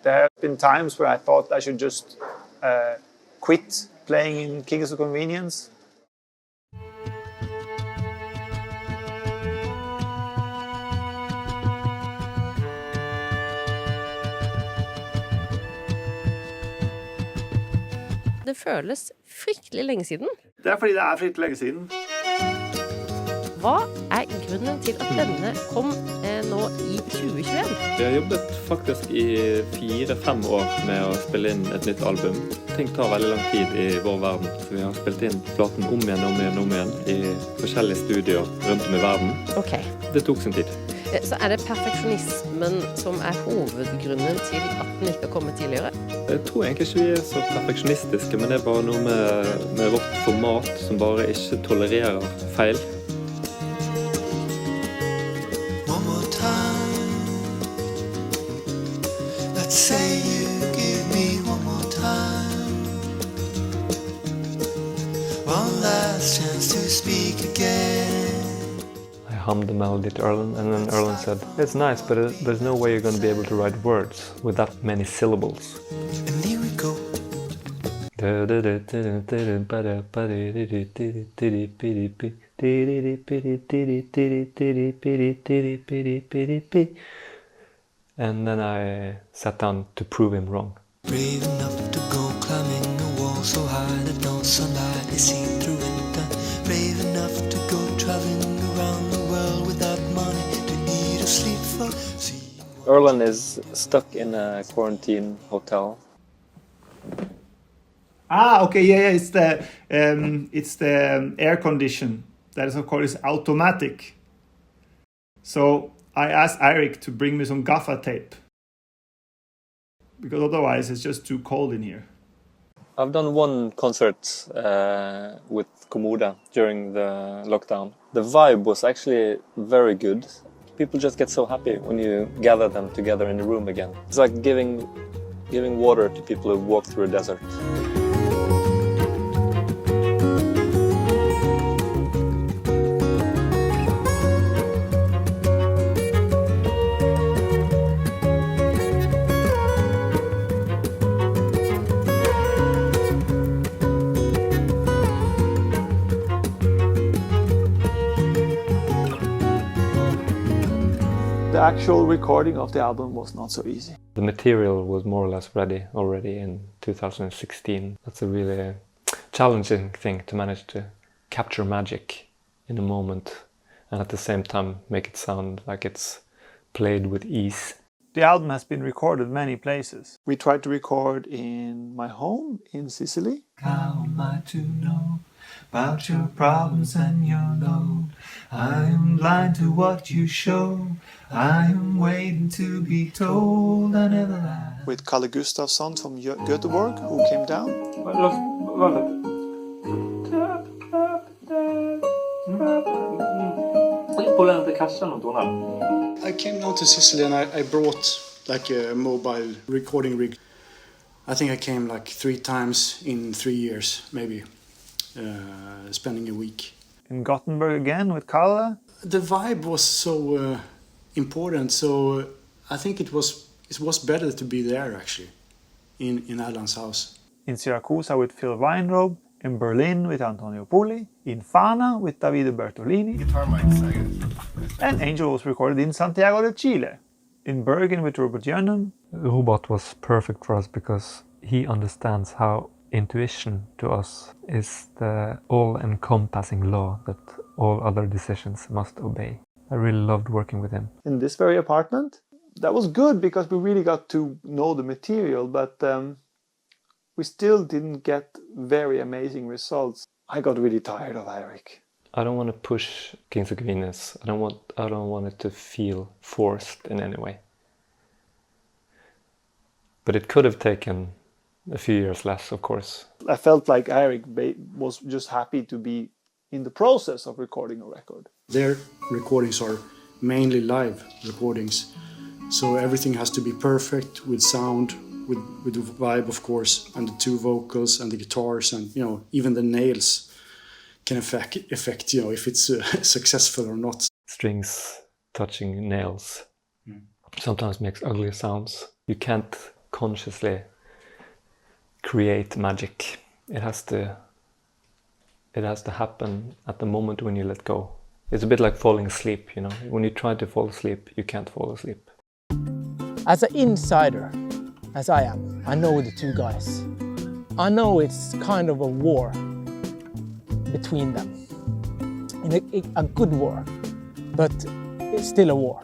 There have been times where I thought I should just quit playing in Kings of Convenience. Det føles fryktelig lenge siden. Det er fordi det er fryktelig lenge siden. Hva er grunnen til at denne kom nå i 2021? Vi har jobbet faktisk i 4-5 år med å spille inn et nytt album. Ting tar veldig lang tid i vår verden, så vi har spilt inn platen om igjen i forskjellige studier rundt om i verden. Ok. Det tok sin tid. Så er det perfeksjonismen som er hovedgrunnen til at den ikke har kommet tidligere? Jeg tror egentlig ikke vi er så perfeksjonistiske, men det er bare noe med vårt format som bare ikke tolererer feil. Say you give me one more time, one last chance to speak again. I hummed the melody to Erlen, and then Erlen said, "It's nice, but there's no way you're going to be able to write words with that many syllables." And here we go. And then I sat down to prove him wrong. Brave enough to go climbing a wall so high that no sunlight is seen through winter. Brave enough to go traveling around the world without money to eat or sleep for. Erlen is stuck in a quarantine hotel. Okay, yeah, it's the air condition that is of course automatic. So I asked Eric to bring me some gaffer tape because otherwise it's just too cold in here. I've done one concert with Komoda during the lockdown. The vibe was actually very good. People just get so happy when you gather them together in the room again. It's like giving water to people who walk through a desert. The actual recording of the album was not so easy. The material was more or less ready already in 2016. That's a really challenging thing to manage to capture magic in a moment and at the same time make it sound like it's played with ease. The album has been recorded many places. We tried to record in my home in Sicily. How am I to know about your problems and your load? I am blind to what you show. I am waiting to be told I never lied. With Kalle Gustafsson from Göteborg, who came down. I came down to Sicily and I brought like a mobile recording rig. I think I came like 3 times in 3 years, maybe, spending a week. In Gothenburg again with Kalle. The vibe was so important, so I think it was better to be there actually, in Alan's house. In Siracusa with Phil Weinrob. In Berlin with Antonio Pulli. In Fana with Davide Bertolini. Guitar mics, I guess. And Angel was recorded in Santiago de Chile. In Bergen with Robert Jönnen. Robot was perfect for us because he understands how intuition to us is the all-encompassing law that all other decisions must obey. I really loved working with him. In this very apartment. That was good because we really got to know the material, but we still didn't get very amazing results. I got really tired of Eric. I don't want to push Kings of Convenience. I don't want it to feel forced in any way. But it could have taken a few years less, of course. I felt like Eric was just happy to be in the process of recording a record. Their recordings are mainly live recordings, so everything has to be perfect with sound, with the vibe, of course, and the 2 vocals and the guitars, and even the nails can affect if it's successful or not. Strings touching nails sometimes makes ugly sounds. You can't consciously create magic. It has to happen at the moment when you let go. It's a bit like falling asleep, you know. When you try to fall asleep, you can't fall asleep. As an insider, as I am, I know the two guys. I know it's kind of a war between them. And a good war, but it's still a war.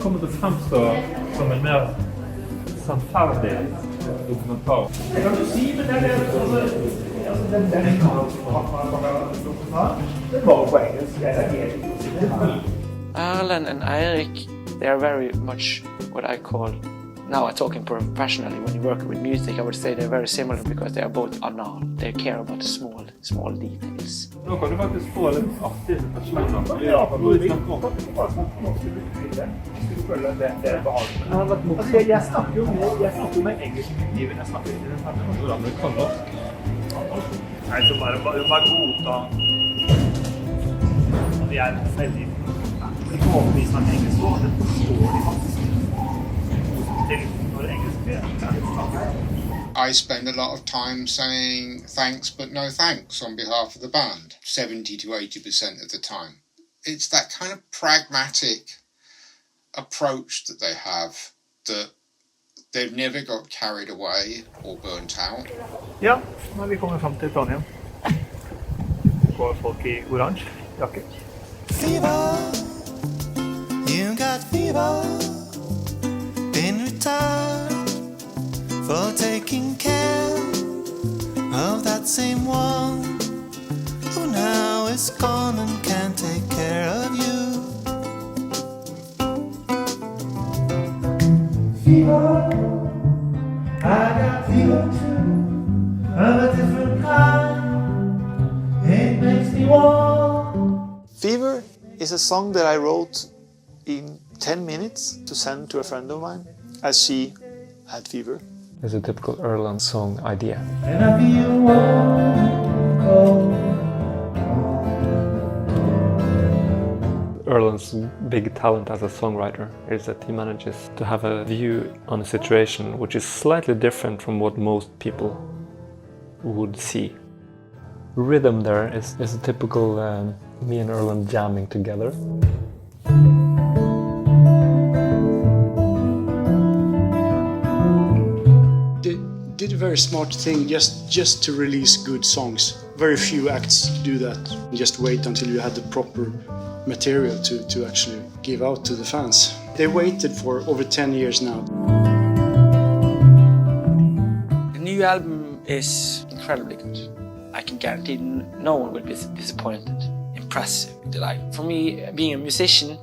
Kommer til å fremstå som en mer sannferdig dokumentar. Kan du si det der den det var på engelsk. Erlend and Eirik, they are very much what I call, now I'm talking professionally, when you work with music, I would say they're very similar because they are both anal. They care about the small details. Nå kan du faktisk få litt artige personer. Ja, for du snakker om du føler det er behagelig. Jeg snakker jo med engelsk perspektiv. Jeg snakker ikke med hvordan du kan norsk. Nei, så bare godta at vi er veldig overbevist om engelsk, og det forstår de faktisk. I spend a lot of time saying thanks but no thanks on behalf of the band, 70 to 80% of the time. It's that kind of pragmatic approach that they have that they've never got carried away or burnt out. Ja, nå er vi kommet frem til Trondheim. Det går folk i oransje jakke. Fever, you got fever. In return for taking care of that same one who now is gone and can't take care of you. Fever, I got fever too, of a different kind. It makes me warm. Fever is a song that I wrote in 10 minutes to send to a friend of mine as she had fever. It's a typical Erlend song idea. And I feel warm, cold. Erlend's big talent as a songwriter is that he manages to have a view on a situation which is slightly different from what most people would see. Rhythm there is a typical me and Erlend jamming together. Did a very smart thing just to release good songs. Very few acts do that. Just wait until you had the proper material to actually give out to the fans. They waited for over 10 years now. The new album is incredibly good. I can guarantee no one will be disappointed. Impressive. Like, for me, being a musician,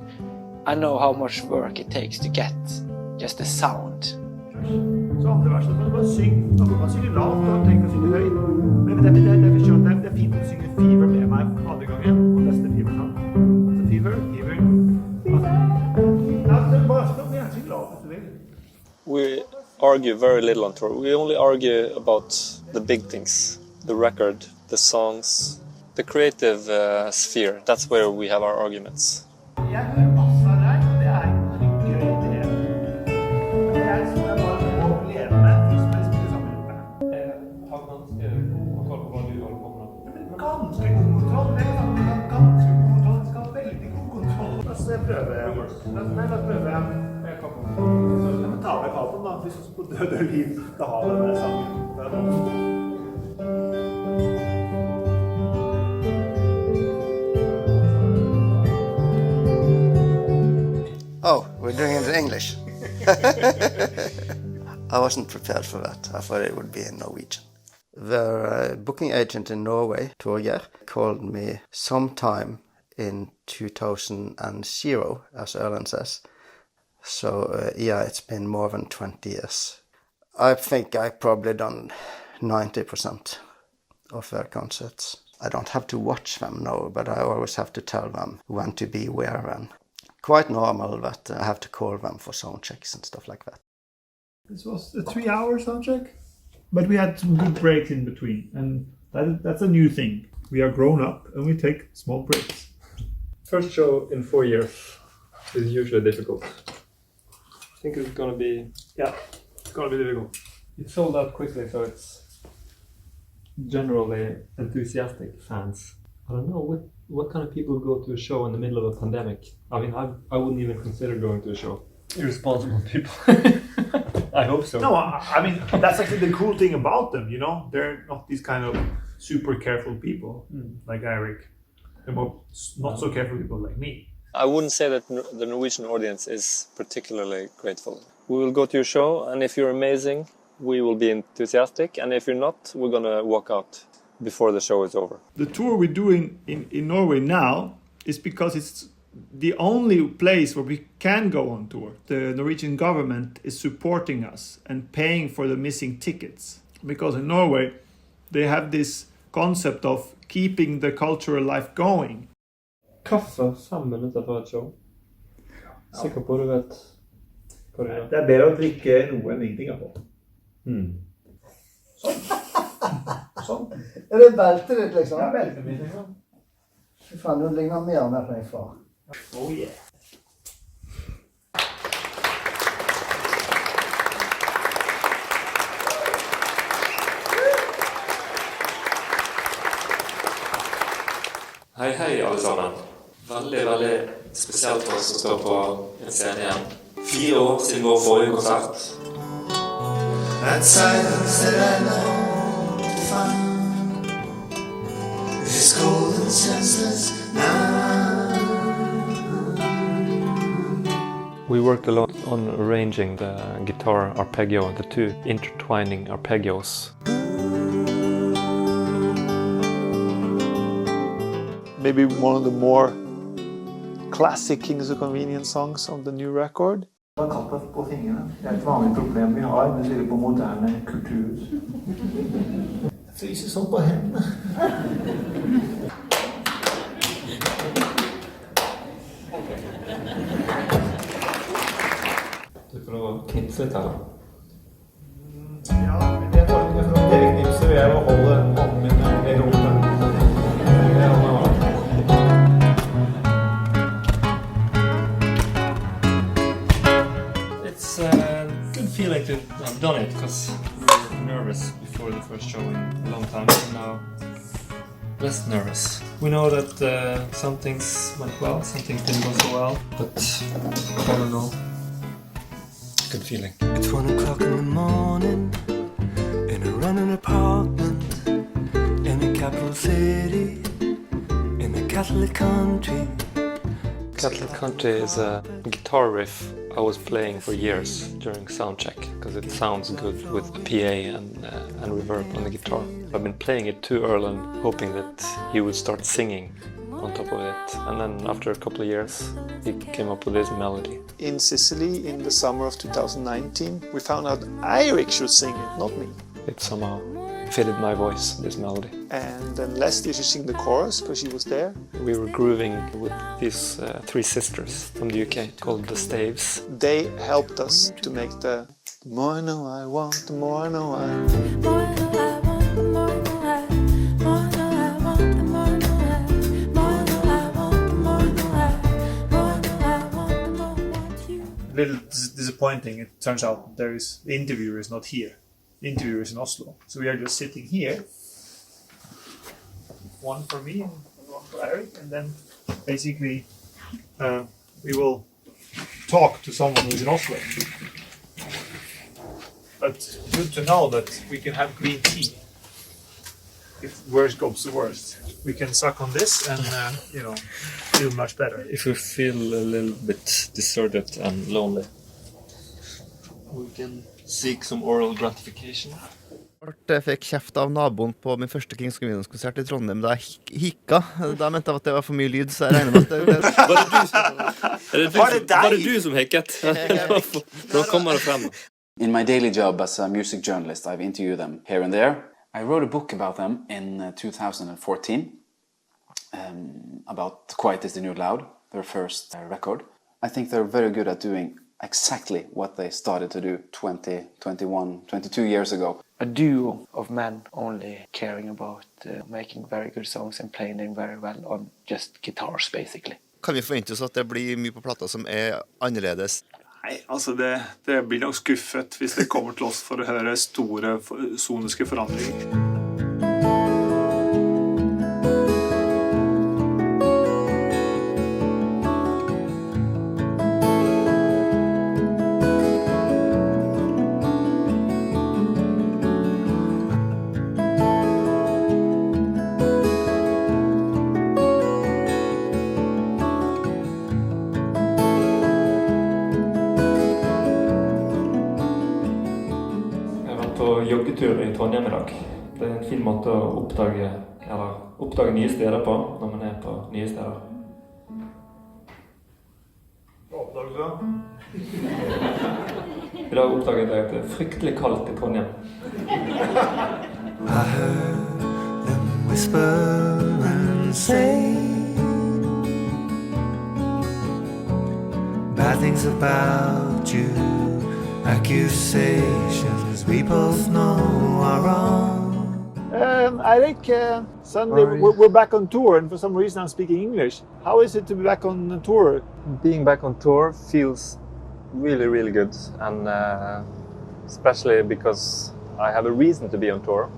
I know how much work it takes to get just the sound. Så andre verset, men bare syng. Da må man synge lavt og tenke å synge høyt. Men det er fint å synge Fever med meg andre gangen, og neste Fever sang. Så Fever. Bare syng lavt hvis du vil. We argue very little on tour. We only argue about the big things, the record, the songs, the creative sphere. That's where we have our arguments. Jeg hører masse av deg, og det er gøy det. Det er som jeg bare må leve med, som jeg spiller sammen med. Har ganske kontroll på hva du holder på med. Ganske god kontroll. Det er ganske god kontroll. Det skal ha veldig god kontroll. Da prøver jeg. Jeg må ta med kalten da, hvis du på død og liv da har denne sangen. Oh, we're doing it in English. I wasn't prepared for that. I thought it would be in Norwegian. The booking agent in Norway, Torgeir, called me sometime in 2000, as Erlend says. So yeah, it's been more than 20 years. I think I've probably done 90% of their concerts. I don't have to watch them now, but I always have to tell them when to be where and quite normal that I have to call them for sound checks and stuff like that. This was a 3-hour sound check, but we had some good breaks in between, and that's a new thing. We are grown up and we take small breaks. First show in 4 years is usually difficult. I think it's gonna be difficult. It sold out quickly, so it's generally enthusiastic fans. I don't know what kind of people go to a show in the middle of a pandemic. I mean, I wouldn't even consider going to a show. Irresponsible people. I hope so. No, I mean, that's actually the cool thing about them, you know? They're not these kind of super careful people like Eric. They're not so careful people like me. I wouldn't say that the Norwegian audience is particularly grateful. We will go to your show, and if you're amazing, we will be enthusiastic, and if you're not, we're gonna walk out before the show is over. The tour we're doing in Norway now is because it's the only place where we can go on tour. The Norwegian government is supporting us and paying for the missing tickets. Because in Norway, they have this concept of keeping the cultural life going. Kaffe 5 minutter før et show. Sikker på du vet hva du gjør. Det er bedre å drikke noe enn ingenting av det. Sånn. Er det beltet ditt, liksom? Ja, beltet mitt, liksom. Fy faen, du ligner mer og mer på din far. Oh yeah. Hei, hei alle sammen. Veldig, veldig spesielt for oss å stå på en scene igjen. 4 år siden vår forrige konsert. That silence that I know to find is cold and senseless now. We worked a lot on arranging the guitar arpeggio, the 2 intertwining arpeggios. Maybe one of the more classic Kings of Convenience songs on the new record. Kappe på fingrene. Det er et vanlig problem vi har når vi ser på moderne kulturhus. Jeg fryser sånn på hendene. Du får lov å knipse litt her da. Ja, men jeg får ikke fra dere knipser, og jeg må holde hånden min i rommet. It's a good feeling to have done it because we were nervous before the first show in a long time, and now less nervous. We know that some things went well, some things didn't go so well, but all in all, good feeling. It's 1 o'clock in the morning in a running apartment in a capital city in a Catholic country. Catholic Country is a guitar riff I was playing for years during soundcheck because it sounds good with the PA and reverb on the guitar. I've been playing it to Erland, hoping that he would start singing on top of it, and then after a couple of years he came up with this melody. In Sicily, in the summer of 2019, we found out Eirik should sing it, not me. It somehow fitted my voice, this melody. And then Leslie should sing the chorus because she was there. We were grooving with these 3 sisters from the UK called the Staves. They helped us to make the more I know I want, the more I know I... A little disappointing. It turns out the interviewer is not here. The interviewer is in Oslo. So we are just sitting here. One for me and one for Eric. And then basically we will talk to someone who's in Oslo. But good to know that we can have green tea. If worst comes to worst. We can suck on this and, feel much better. If we feel a little bit deserted and lonely, we can seek some oral gratification. Jeg fikk kjeft av naboen på min første Kings of Convenience-konsert i Trondheim da jeg hikka. Da mente jeg at det var for mye lyd, så jeg regner med at det... Var det du som hikket? Nå kommer det frem. In my daily job as a music journalist, I've interviewed them here and there. I wrote a book about them in 2014 about Quiet is the New Loud, their first record. I think they're very good at doing exactly what they started to do 20, 21, 22 years ago. A duo of men only caring about making very good songs and playing them very well on just guitars, basically. Kan vi forvente oss at det blir mye på plata som annerledes? Nei, altså det blir nok skuffet hvis det kommer til oss for å høre store soniske forandringer. Joggetur i Trondheim I dag. Det en fin måte å oppdage nye steder på når man på nye steder. Hva oppdaget du da? I dag oppdaget jeg at det fryktelig kaldt I Trondheim. I heard them whisper and say bad things about you, accusations we both know are wrong. I think suddenly we're back on tour, and for some reason I'm speaking English. How is it to be back on tour? Being back on tour feels really, really good, and especially because I have a reason to be on tour.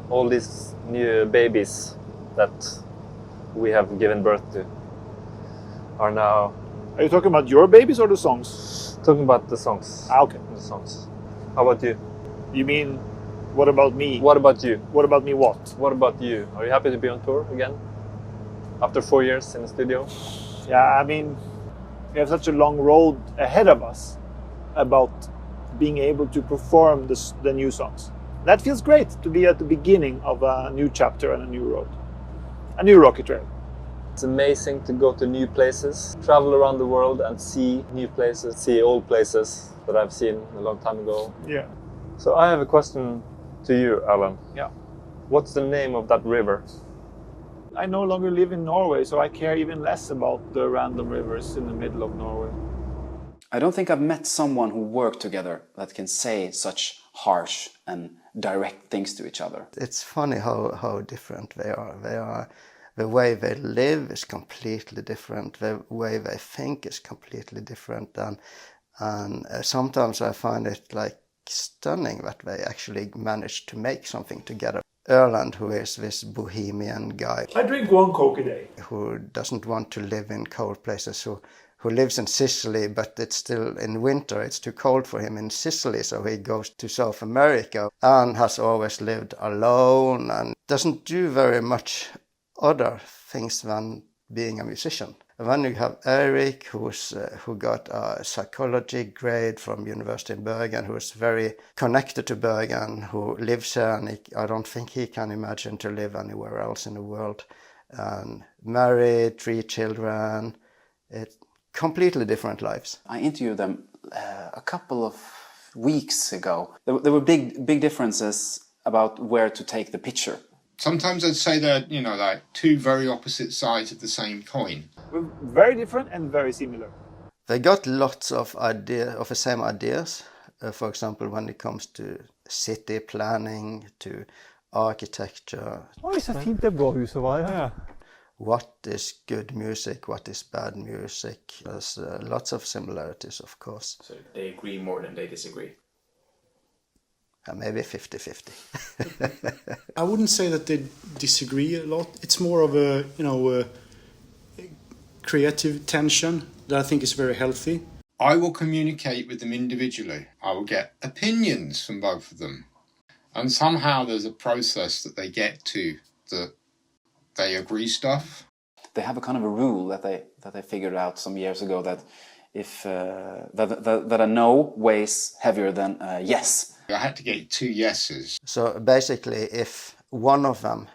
All these new babies that we have given birth to are now... Are you talking about your babies or the songs? Talking about the songs. Ah, okay. The songs. How about you? You mean, what about me? What about you? What about me what? What about you? Are you happy to be on tour again? After 4 years in the studio? Yeah, I mean, we have such a long road ahead of us about being able to perform the new songs. That feels great to be at the beginning of a new chapter and a new road. A new rocket trail. It's amazing to go to new places, travel around the world and see new places, see old places that I've seen a long time ago. Yeah. So I have a question to you, Alan. Yeah. What's the name of that river? I no longer live in Norway, so I care even less about the random rivers in the middle of Norway. I don't think I've met someone who worked together that can say such harsh and direct things to each other. It's funny how different they are. The way they live is completely different. The way they think is completely different. And sometimes I find it like stunning that they actually managed to make something together. Erland, who is this bohemian guy. I drink 1 Coke a day. Who doesn't want to live in cold places, who lives in Sicily, but it's still in winter, it's too cold for him in Sicily, so he goes to South America and has always lived alone and doesn't do very much other things than being a musician. And then you have Eric, who got a psychology grade from University in Bergen, who is very connected to Bergen, who lives here, and I don't think he can imagine to live anywhere else in the world. And married, 3 children, it's completely different lives. I interviewed them a couple of weeks ago. There were big differences about where to take the picture. Sometimes I'd say they're, like 2 very opposite sides of the same coin. We're very different and very similar. They got lots of the same ideas. For example, when it comes to city planning, to architecture. Oi, så fint det blå huset var, ja. What is good music? What is bad music? There's lots of similarities, of course. So they agree more than they disagree. Maybe 50-50. I wouldn't say that they disagree a lot. It's more of a, creative tension that I think is very healthy. I will communicate with them individually. I will get opinions from both of them. And somehow there's a process that they get to that they agree stuff. They have a kind of a rule that they figured out some years ago that if that a no weighs heavier than a yes. I had to get 2 yeses. So basically, if one of them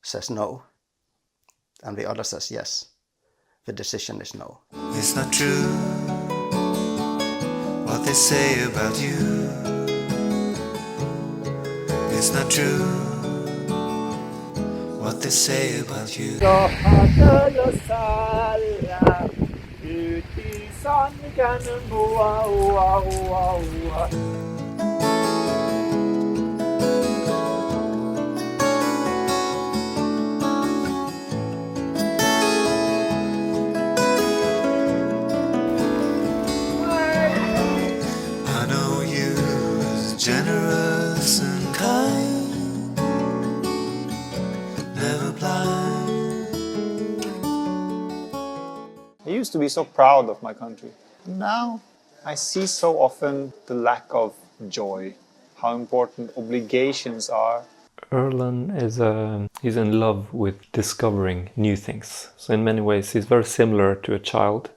says no, and the other says yes, the decision is no. It's not true what they say about you. It's not true what they say about you. Så hade jag salla ut i I know you as generous and kind, never blind. I used to be so proud of my country. Now I see so often the lack of joy, how important obligations are. Erlen he's in love with discovering new things. So in many ways he's very similar to a child.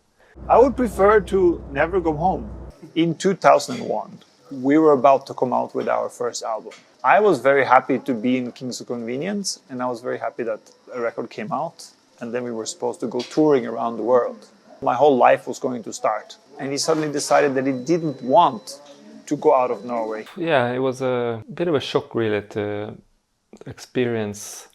I would prefer to never go home. In 2001, we were about to come out with our first album. I was very happy to be in Kings of Convenience, and I was very happy that a record came out, and then we were supposed to go touring around the world. My whole life was going to start, and he suddenly decided that he didn't want to go out of Norway. Yeah, it was a bit of a shock really to experience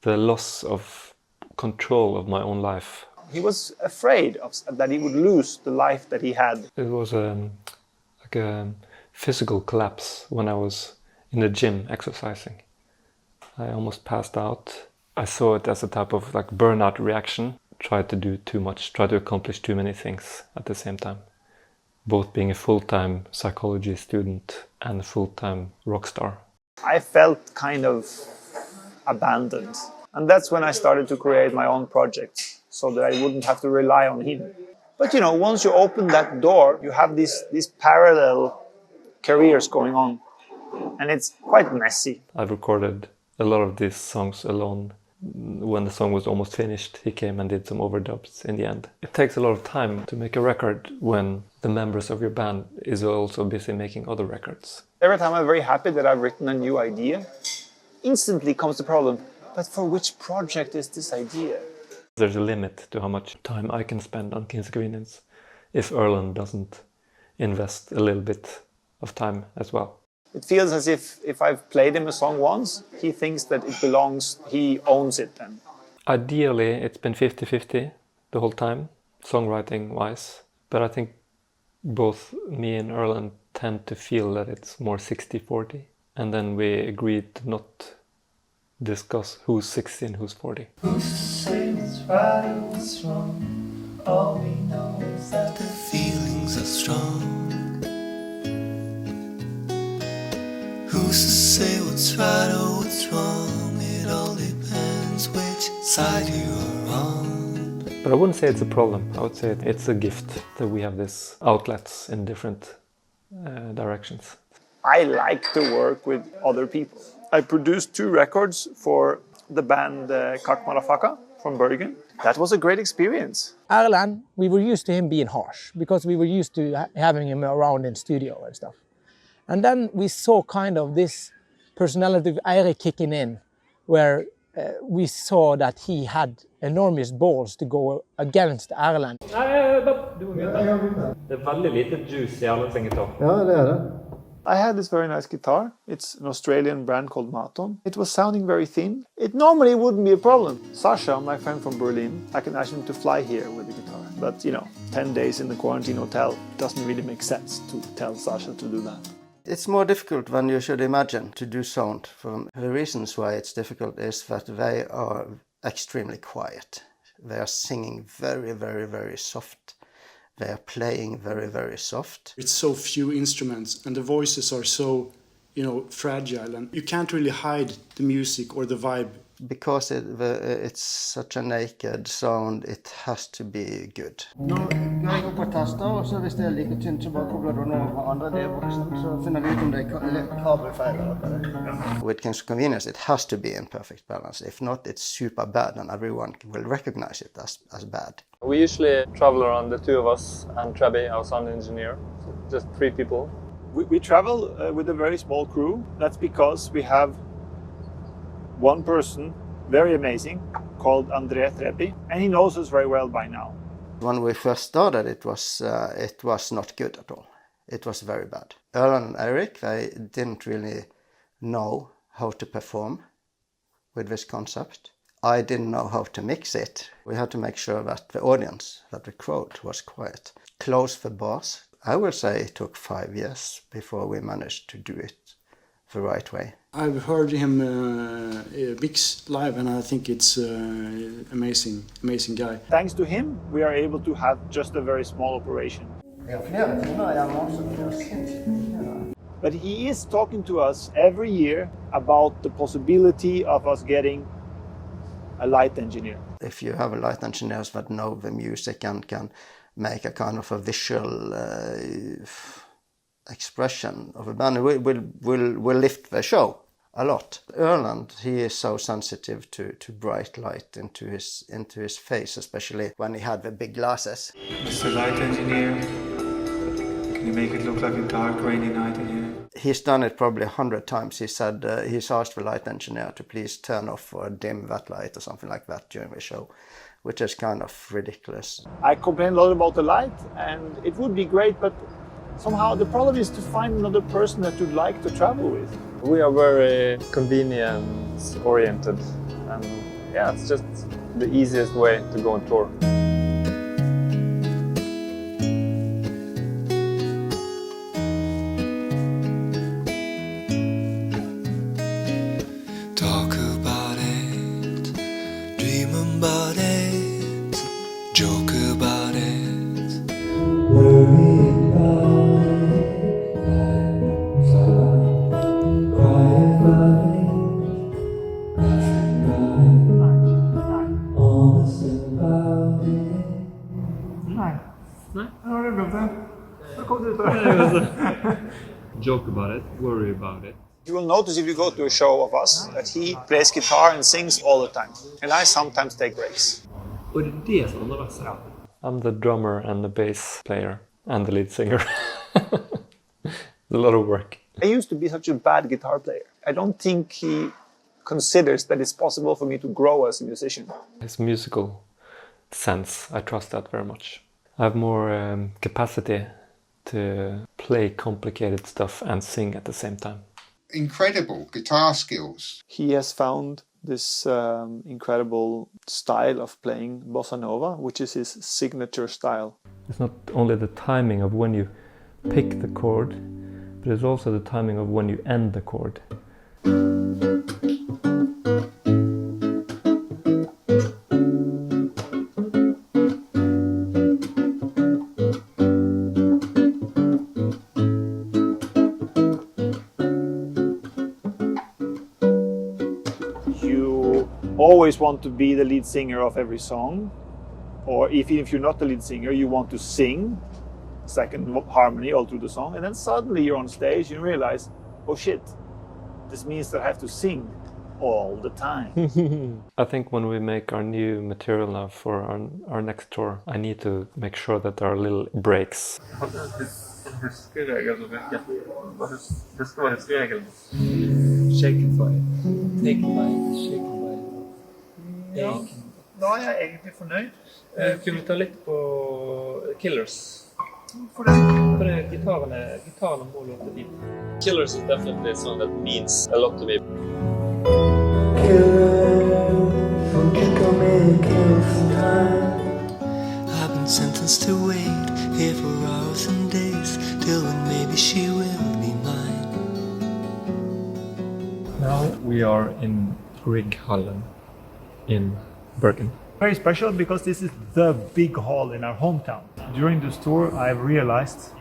the loss of control of my own life. He was afraid that he would lose the life that he had. It was like a physical collapse when I was in the gym exercising. I almost passed out. I saw it as a type of like burnout reaction. Tried to do too much, tried to accomplish too many things at the same time. Both being a full-time psychology student and a full-time rock star. I felt kind of abandoned. And that's when I started to create my own projects, so that I wouldn't have to rely on him. But you know, once you open that door, you have these parallel careers going on, and it's quite messy. I've recorded a lot of these songs alone. When the song was almost finished, he came and did some overdubs in the end. It takes a lot of time to make a record when the members of your band is also busy making other records. Every time I'm very happy that I've written a new idea, instantly comes the problem, but for which project is this idea? There's a limit to how much time I can spend on Kings of Convenience if Erlen doesn't invest a little bit of time as well. It feels as if I've played him a song once, he thinks that it belongs, he owns it then. Ideally, it's been 50-50 the whole time, songwriting-wise. But I think both me and Erlen tend to feel that it's more 60-40. And then we agreed to not discuss who's 60 and who's 40. Who's to say what's right or what's wrong? All we know is that the feelings are strong. Who's to say what's right or what's wrong? It all depends which side you're on. But I wouldn't say it's a problem. I would say it's a gift that we have these outlets in different directions. I like to work with other people. I produced 2 records for the band Kak Malafaka from Bergen. That was a great experience. Erlen, we were used to him being harsh because we were used to having him around in studio and stuff. And then we saw kind of this personality of Eirik kicking in, where we saw that he had enormous balls to go against Erlen. I had this very nice guitar. It's an Australian brand called Maton. It was sounding very thin. It normally wouldn't be a problem. Sasha, my friend from Berlin, I can ask him to fly here with the guitar. But, you know, 10 days in the quarantine hotel doesn't really make sense to tell Sasha to do that. It's more difficult when you should imagine to do sound. For the reasons why it's difficult is that they are extremely quiet. They are singing very, very, very soft. They are playing very, very soft. It's so few instruments and the voices are so, you know, fragile, and you can't really hide the music or the vibe. Because it's such a naked sound, it has to be good. Nå går jeg opp på taster, og så hvis det er like tynt, så bare kobler du den over på andre D-boksen, så finner vi ut om det er kabelfeil eller hva det er. With Kings of Convenience, it has to be in perfect balance. If not, it's super bad and everyone will recognize it as bad. We usually travel around, the 2 of us and Trebby, our sound engineer, so just 3 people. We travel with a very small crew. That's because we have one person, very amazing, called André Trebby, and he knows us very well by now. When we first started, it was not good at all. It was very bad. Erlen and Eirik, they didn't really know how to perform with this concept. I didn't know how to mix it. We had to make sure that the audience, that the crowd was quiet. Close the bars. I would say it took 5 years before we managed to do it the right way. I've heard him mix live, and I think it's amazing guy. Thanks to him, we are able to have just a very small operation. But he is talking to us every year about the possibility of us getting a light engineer. If you have a light engineers that know the music and can make a kind of a visual expression of a band, will lift the show a lot. Erland, he is so sensitive to bright light into his face, especially when he had the big glasses. Mr. Light Engineer, can you make it look like a dark, rainy night in here? He's done it probably 100 times. He said he's asked the light engineer to please turn off or dim that light or something like that during the show, which is kind of ridiculous. I complain a lot about the light, and it would be great, but somehow the problem is to find another person that you'd like to travel with. We are very convenience oriented, and yeah, it's just the easiest way to go on tour. Talk about it, dream about it, joke about it, worry about it, cry about it, honest about it. Joke about it, worry about it. You will notice if you go to a show of us that he plays guitar and sings all the time, and I sometimes take breaks. I'm the drummer and the bass player and the lead singer. It's a lot of work. I used to be such a bad guitar player. I don't think he considers that it's possible for me to grow as a musician. His musical sense, I trust that very much. I have more capacity to play complicated stuff and sing at the same time. Incredible guitar skills. He has found this incredible style of playing bossa nova, which is his signature style. It's not only the timing of when you pick the chord, but it's also the timing of when you end the chord. Always want to be the lead singer of every song, or if you're not the lead singer, you want to sing second harmony all through the song, and then suddenly you're on stage and you realize, oh shit, this means that I have to sing all the time. I think when we make our new material now for our next tour, I need to make sure that there are little breaks. Shaken by it. Taken by it. Shaken by it. Ja, da er jeg egentlig fornøyd. Kunne vi ta litt på Killers? For det gitarene må låte dit. Killers is definitely a song that means a lot to me. I've been sentenced to wait here for hours and days till when maybe she will be mine. Now we are in Grieghallen in Bergen. Very special because this is the big hall in our hometown. During this tour I realized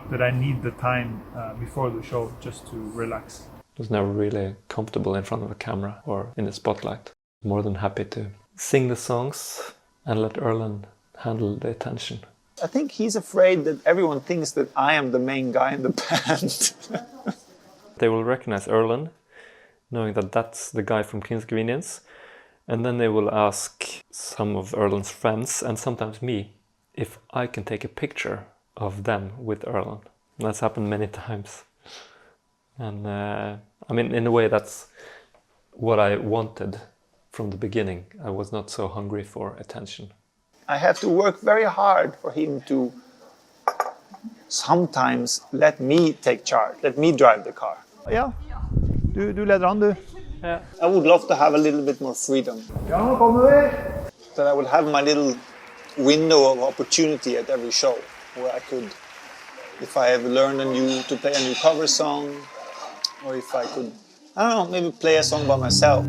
that I need the time before the show just to relax. I was never really comfortable in front of a camera or in the spotlight. More than happy to sing the songs and let Erland handle the attention. I think he's afraid that everyone thinks that I am the main guy in the band. They will recognize Erland, knowing that that's the guy from King's Convenience, and then they will ask some of Erland's friends, and sometimes me, if I can take a picture of them with Erland. That's happened many times. And I mean, in a way, that's what I wanted from the beginning. I was not so hungry for attention. I have to work very hard for him to sometimes let me take charge, let me drive the car. Ja, du leder an, du. Yeah. I would love to have a little bit more freedom. Ja, nå kommer vi! That I would have my little window of opportunity at every show where I could, if I have learned to play a new cover song, or if I could, I don't know, maybe play a song by myself.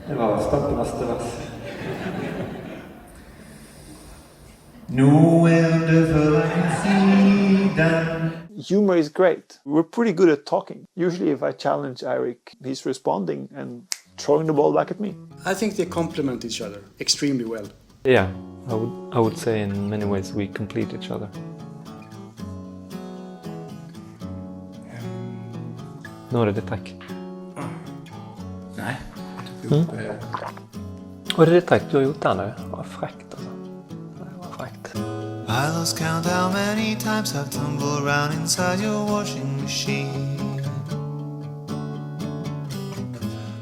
Det var stoppneste vers. Nå før jeg kan si den. Humor is great. We're pretty good at talking. Usually if I challenge Eirik, he's responding and throwing the ball back at me. I think they complement each other extremely well. Yeah, I would say in many ways we complete each other. Nå er det ditt takk. Nei. Og det er ditt takk, du har gjort den nå. Det var frekt, altså. Det var frekt. I lost count how many times I've tumbled around inside your washing machine.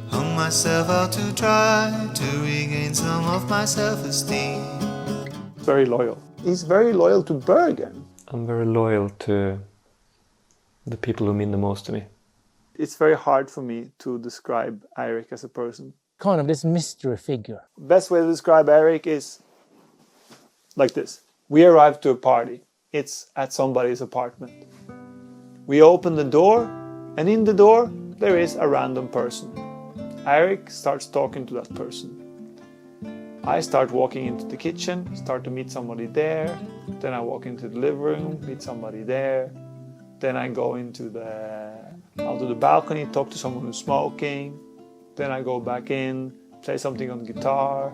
Hung myself out to try to regain some of my self-esteem. Very loyal. He's very loyal to Bergen. I'm very loyal to the people who mean the most to me. It's very hard for me to describe Eirik as a person. Kind of this mystery figure. Best way to describe Eirik is like this. We arrive to a party. It's at somebody's apartment. We open the door, and in the door there is a random person. Eirik starts talking to that person. I start walking into the kitchen, start to meet somebody there. Then I walk into the living room, meet somebody there. Then I go out to the balcony, talk to someone who's smoking. Then I go back in, play something on the guitar,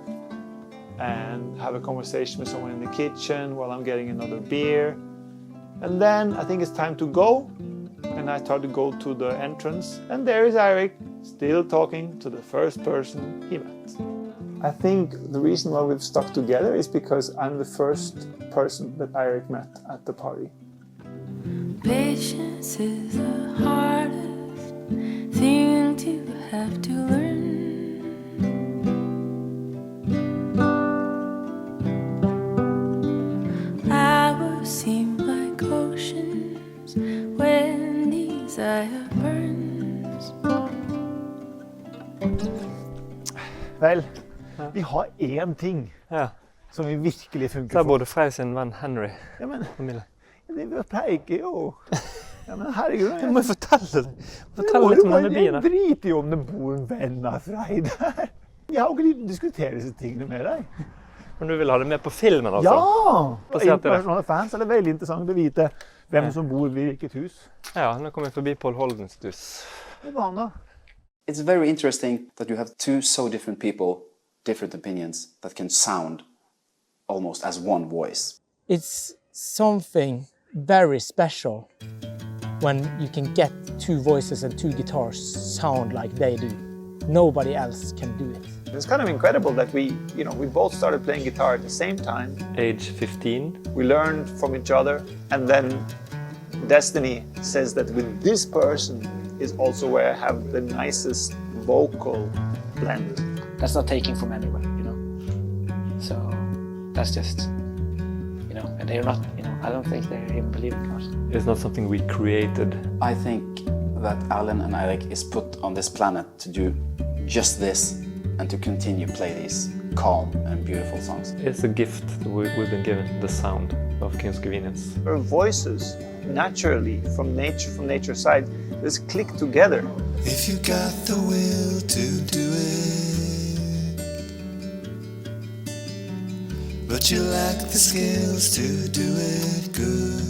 and have a conversation with someone in the kitchen while I'm getting another beer. And then I think it's time to go, and I start to go to the entrance, and there is Eirik, still talking to the first person he met. I think the reason why we've stuck together is because I'm the first person that Eirik met at the party. Patience is the hardest thing to have to learn. Hours seem like oceans when desire burns. Vel, vi har én ting som vi virkelig funker Det er både Frey sin venn Henry og Mille. Det pleier jo. Ja, men herregud. Du må jo fortelle det. Fortell litt om denne byen. Jeg driter jo om det bor en venn av Frey der. Jeg har jo ikke lyst til å diskutere disse tingene med deg. Men du vil ha det med på filmen altså? Ja! For internasjonale fans er det veldig interessant å vite hvem som bor i hvilket hus. Ja, nå kommer jeg forbi Paul Holdens hus. Hva var han da? It's very interesting that you have two so different people, different opinions, that can sound almost as one voice. It's something very special when you can get two voices and two guitars sound like they do. Nobody else can do it. It's kind of incredible that we both started playing guitar at the same time. Age 15. We learned from each other, and then destiny says that with this person is also where I have the nicest vocal blend. That's not taken from anywhere, So that's just, and they're not, I don't think they even believe in cars. It's not something we created. I think that Alan and Eirik is put on this planet to do just this and to continue play these calm and beautiful songs. It's a gift that we've been given, the sound of King's Convenience. Our voices, naturally, from nature's side, just click together. If you got the will to do it, but you lack the skills to do it good.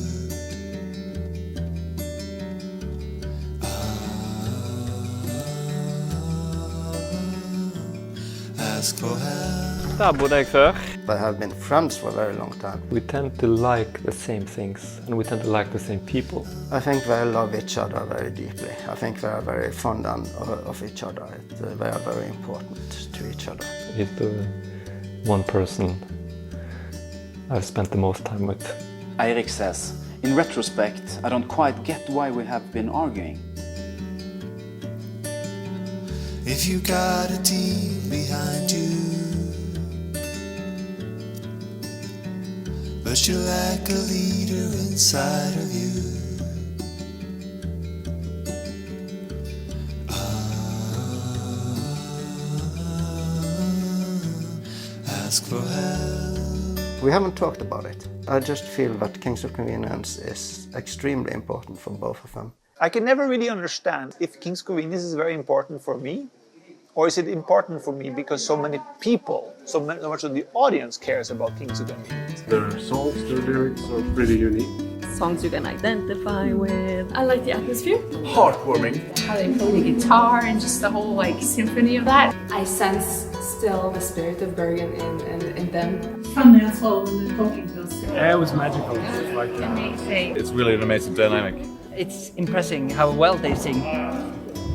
Ask for help. Der bodde jeg før. I have been friends for a very long time. We tend to like the same things and we tend to like the same people. I think they love each other very deeply. I think they are very fond of each other. They are very important to each other. He's the one person I've spent the most time with. Eirik says, in retrospect, I don't quite get why we have been arguing. If you got a team behind you, but you lack a leader inside of you, ask for help. We haven't talked about it. I just feel that Kings of Convenience is extremely important for both of them. I can never really understand if Kings of Convenience is very important for me, or is it important for me because so many people, so much of the audience cares about Kings of Convenience. Their songs, their lyrics are pretty unique. Songs you can identify with. I like the atmosphere. Heartwarming. How they play the guitar and just the whole like symphony of that. I sense still the spirit of Bergen in them. Funny as well when they're talking to us. Yeah, it was magical. It was like, amazing. It's really an amazing dynamic. It's impressive how well they sing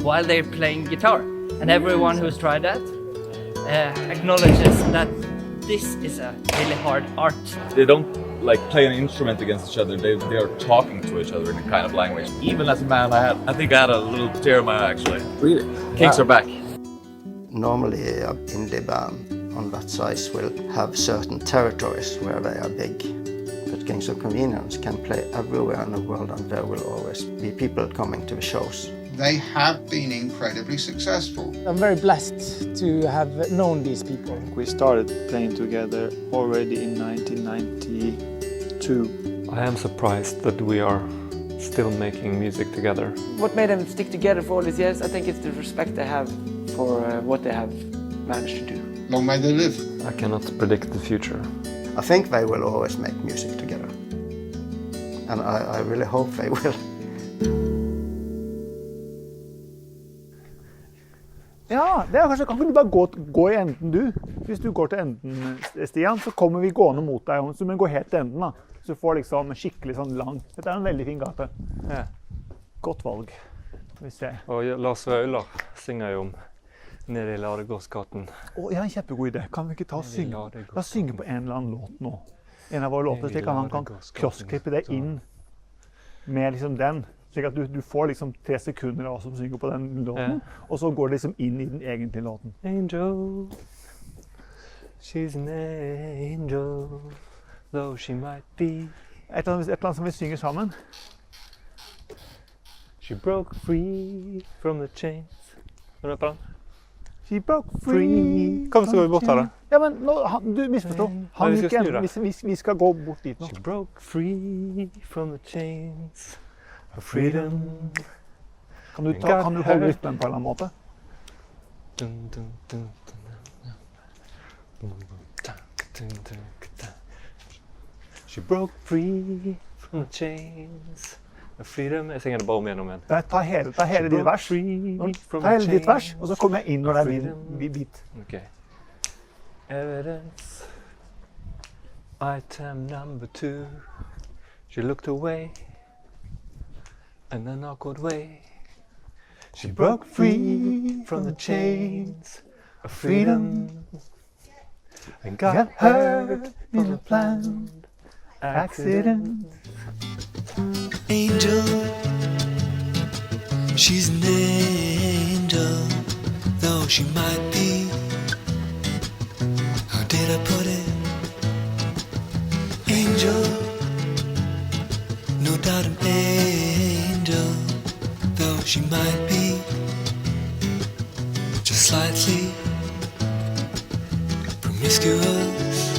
while they're playing guitar. And everyone who's tried that acknowledges that this is a really hard art. They don't like play an instrument against each other. They are talking to each other in a kind of language. Even as a man, I think I had a little tear in my eye actually. Really? Kings are back. Normally an indie band on that size will have certain territories where they are big. But Kings of Convenience can play everywhere in the world and there will always be people coming to the shows. They have been incredibly successful. I'm very blessed to have known these people. We started playing together already in 1992. I am surprised that we are still making music together. What made them stick together for all these years, I think it's the respect they have for what they have managed to do. Long may they live. I cannot predict the future. I think they will always make music together. And I really hope they will. Ja, det er kanskje, kan ikke du bare gå I enden du? Hvis du går til enden, Stian, så kommer vi gående mot deg, så må gå helt til enden da. Så du får liksom en skikkelig sånn lang. Dette en veldig fin gate. Ja. Godt valg. Vi ser. Og Lars Vaular synger jo om nede I Ladegårdsgaten. Jeg har en kjempegod idé. Kan vi ikke ta og synge? La oss synge på en eller annen låt nå. En av våre låter, slik at han kan krossklippe det inn med liksom den. Slik at du får liksom 3 sekunder av oss som synger på den låten, og så går det liksom inn I den egentlige låten. Angel, she's an angel, though she might be. Et eller annet som vi synger sammen. She broke free from the chains. Kan du på den? She broke free. Kom, så går vi bort her da. Ja, men nå, du misforstår. Han gikk igjen. Vi skal gå bort dit nå. She broke free from the chains. Freedom. Kan du holde rytmen på en eller annen måte? She broke free from the chains of freedom. Jeg synger det bare om igjen. Ta hele ditt vers. Ta hele ditt vers, og så kommer jeg inn når det min bit. Okay. Evidence. Item number 2. She looked away. In an awkward way, she broke free from the chains of freedom and got hurt in a planned accident. Angel, she's an angel, though she might be. How did I put it? Angel, no doubt an angel, though she might be just slightly promiscuous.